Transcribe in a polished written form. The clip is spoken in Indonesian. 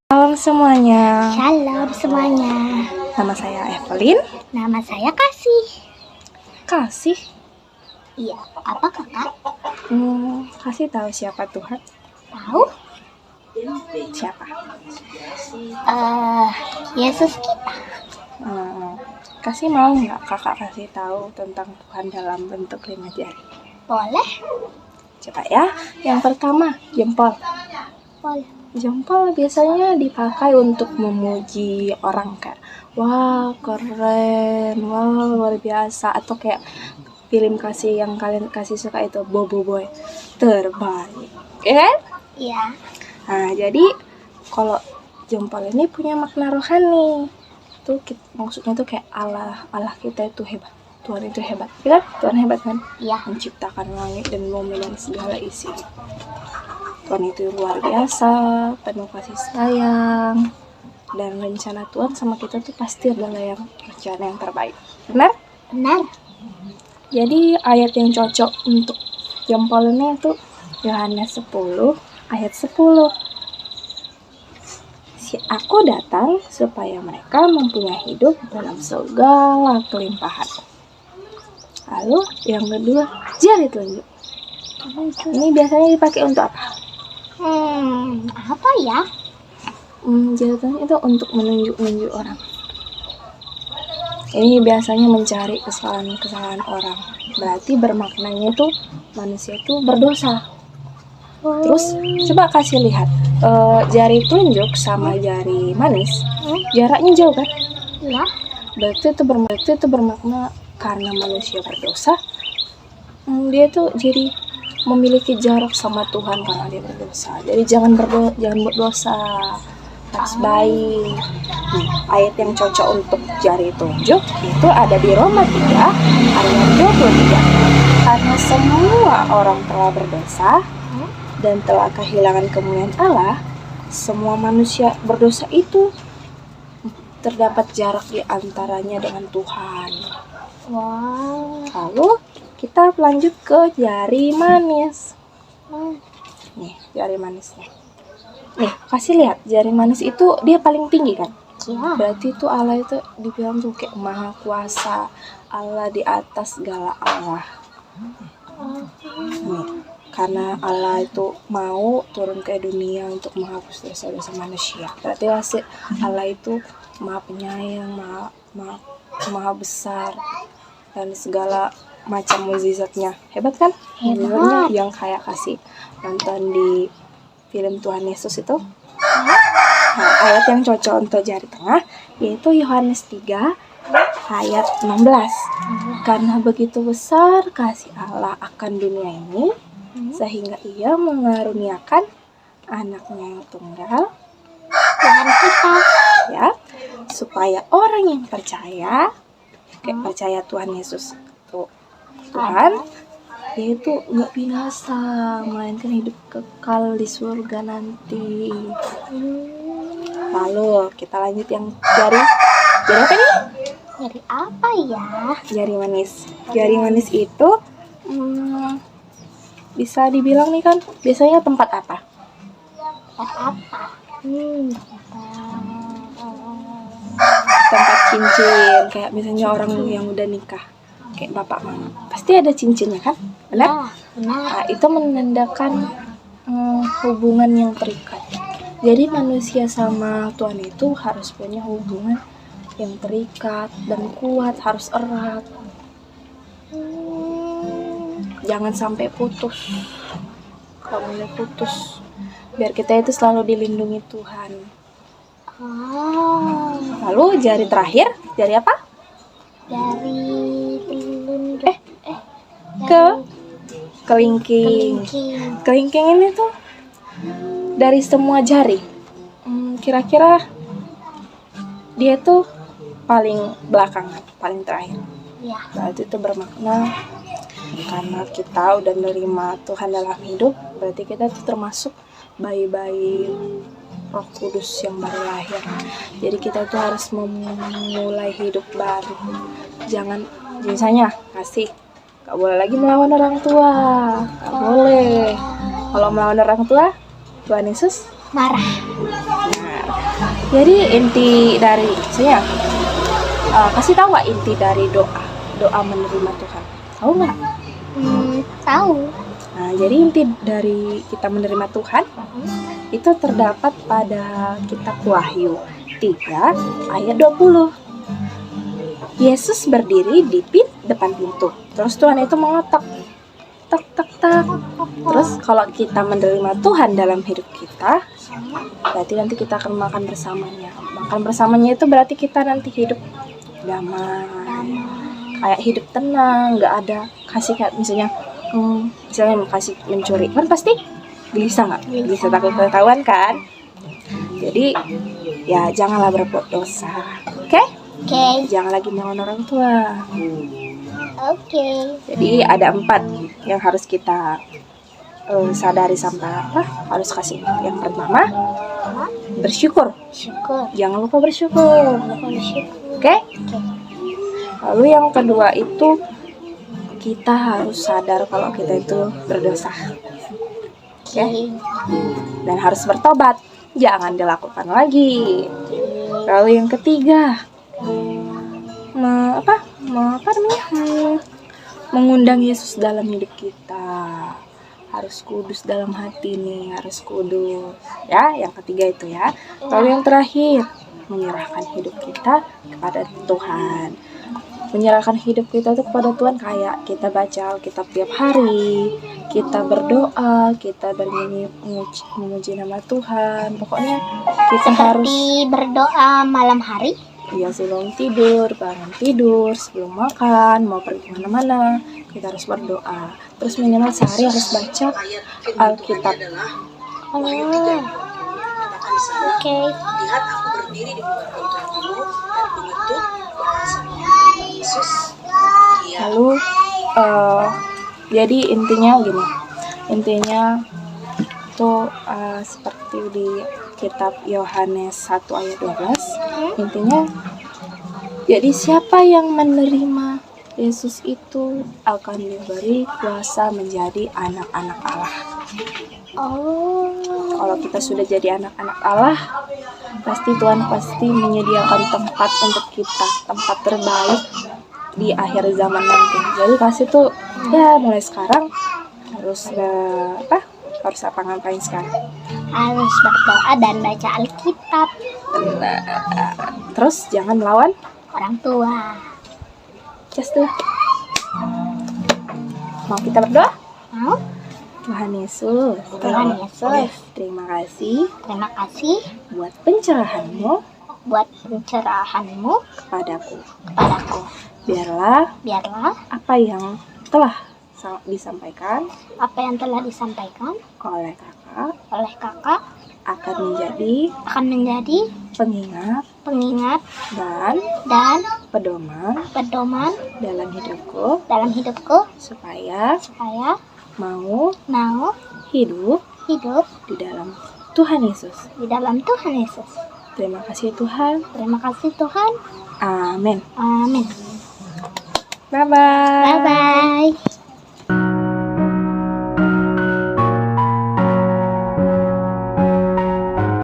Salam semuanya. Shalom semuanya. Nama saya Evelyn. Nama saya Kasih. Kasih. Iya, apa kakak? Kasih tahu siapa Tuhan? Tahu? Siapa? Yesus kita. Kasih mau nggak kakak kasih tahu tentang Tuhan dalam bentuk 5 jari? Boleh? Coba ya. Yang pertama, jempol. Boleh. Jempol biasanya dipakai untuk memuji orang kayak wah keren, wah luar biasa, atau kayak film kasih yang kalian kasih suka itu Bobo Boy terbaik, kan? Iya. Nah jadi kalau jempol ini punya makna rohani, tuh maksudnya tuh kayak Allah kita itu hebat, Tuhan itu hebat, kan? Tuhan hebat kan? Iya. Menciptakan langit dan bumi dan segala isi. Tuhan itu luar biasa, penuh kasih sayang, dan rencana Tuhan sama kita tuh pasti adalah yang rencana yang terbaik. Benar? Benar. Jadi ayat yang cocok untuk jempol ini itu Yohanes 10 ayat 10. Aku datang supaya mereka mempunyai hidup dalam segala kelimpahan. Lalu yang kedua, jari telunjuk. Ini biasanya dipakai untuk apa? Apa ya? Jari telunjuk itu untuk menunjuk orang. Ini biasanya mencari kesalahan orang. Berarti bermaknanya itu manusia itu berdosa. Terus coba kasih lihat jari telunjuk sama jari manis, jaraknya jauh kan? Iya. Berarti itu bermakna karena manusia berdosa, dia tuh jadi memiliki jarak sama Tuhan karena dia berdosa. Jadi jangan berdosa, harus baik. Ayat yang cocok untuk jari telunjuk itu ada di Roma 3 ayat 23. Karena semua orang telah berdosa dan telah kehilangan kemuliaan Allah, semua manusia berdosa itu terdapat jarak di antaranya dengan Tuhan. Wow. Lalu kita lanjut ke jari manis. Nih, jari manisnya. Nih, kasih lihat, jari manis itu dia paling tinggi kan? Iya. Berarti itu Allah itu dibilang tuh kayak maha kuasa, Allah di atas segala Allah. Nih, karena Allah itu mau turun ke dunia untuk menghapus dosa-dosa manusia. Berarti Allah itu maha penyayang, maha besar, dan segala macam mukjizatnya. Hebat kan? Mukjizatnya yang kayak kasih nonton di film Tuhan Yesus itu. Nah, ayat yang cocok untuk jari tengah yaitu Yohanes 3 ayat 16. Karena begitu besar kasih Allah akan dunia ini, sehingga ia mengaruniakan anaknya yang tunggal, Tuhan kita, ya, supaya orang yang percaya, kayak percaya Tuhan Yesus Tuhan, yaitu nggak binasa, melainkan hidup kekal di surga nanti. Lalu kita lanjut yang jari apa nih? Jari apa ya? Jari manis. Jari manis itu bisa dibilang nih kan biasanya tempat apa? Tempat cincin, kayak misalnya orang yang udah nikah, kayak bapak mama, pasti ada cincinnya kan? Benar? Nah, itu menandakan hubungan yang terikat. Jadi manusia sama Tuhan itu harus punya hubungan yang terikat dan kuat, harus erat. Jangan sampai putus. Kalau boleh putus, biar kita itu selalu dilindungi Tuhan. Lalu jari terakhir, jari apa? Jari telunjuk. Kelingking. Kelingking ini tuh dari semua jari, kira-kira dia tuh paling belakangan, paling terakhir. Ya. Berarti itu bermakna karena kita udah menerima Tuhan dalam hidup, berarti kita tuh termasuk bayi-bayi Roh Kudus yang baru lahir. Jadi kita tuh harus memulai hidup baru. Jangan misalnya kasih, gak boleh lagi melawan orang tua, gak boleh. Kalau melawan orang tua, Tuhan Yesus Marah. Nah, jadi inti dari saya kasih tahu nggak inti dari doa menerima Tuhan? Tahu nggak? Tahu. Nah, jadi inti dari kita menerima Tuhan itu terdapat pada kitab Wahyu 3 ayat 20. Yesus berdiri di depan pintu. Terus Tuhan itu mengetok, tek tek tek. Terus kalau kita menerima Tuhan dalam hidup kita, berarti nanti kita akan makan bersamanya. Makan bersamanya itu berarti kita nanti hidup damai, kayak hidup tenang, nggak ada kasih kayak misalnya kasih mencuri kan pasti gelisah nggak? Gelisah takut ketahuan kan? Jadi ya janganlah berbuat dosa, oke? Oke. Jangan lagi melawan orang tua. Oke. Jadi ada 4 yang harus kita sadari sampai harus kasih. Yang pertama, bersyukur. Syukur. Jangan lupa bersyukur. Oke? Lalu yang kedua itu kita harus sadar kalau kita itu berdosa. Oke? Dan harus bertobat. Jangan dilakukan lagi. Lalu yang ketiga, mengundang Yesus dalam hidup kita. Harus kudus dalam hati nih, harus kudus. Ya, yang ketiga itu ya. Lalu yang terakhir, menyerahkan hidup kita kepada Tuhan. Menyerahkan hidup kita itu kepada Tuhan kayak kita baca Alkitab tiap hari, kita berdoa, kita bernyanyi memuji nama Tuhan. Pokoknya kita harus berdoa malam hari. Iya, sebelum tidur, bangun tidur, sebelum makan, mau pergi kemana-mana, kita harus berdoa. Terus minimal sehari harus baca Alkitab. Oke. Lihat aku berdiri di bawah kontrakmu dan mengetuk bersama Yesus. Lalu jadi intinya gini. Intinya tuh seperti di kitab Yohanes 1 ayat 12. Intinya jadi siapa yang menerima Yesus itu akan diberi kuasa menjadi anak-anak Allah. Kalau kita sudah jadi anak-anak Allah, pasti Tuhan pasti menyediakan tempat untuk kita, tempat terbaik di akhir zaman nanti. Jadi kasih tuh ya mulai sekarang harus harus ngapain sekarang? Harus berdoa dan baca Alkitab. Terus jangan melawan Orang tua. just dulu. Mau kita berdoa? Mau? Tuhan Yesus, terima kasih Terima kasih buat pencerahan-Mu buat pencerahan-Mu kepadaku. Biarlah Apa yang telah disampaikan apa yang telah disampaikan oleh kakak akan menjadi pengingat dan pedoman dalam hidupku supaya mau hidup di dalam Tuhan Yesus. Terima kasih Tuhan. Amin. Amin. Bye bye. Bye bye.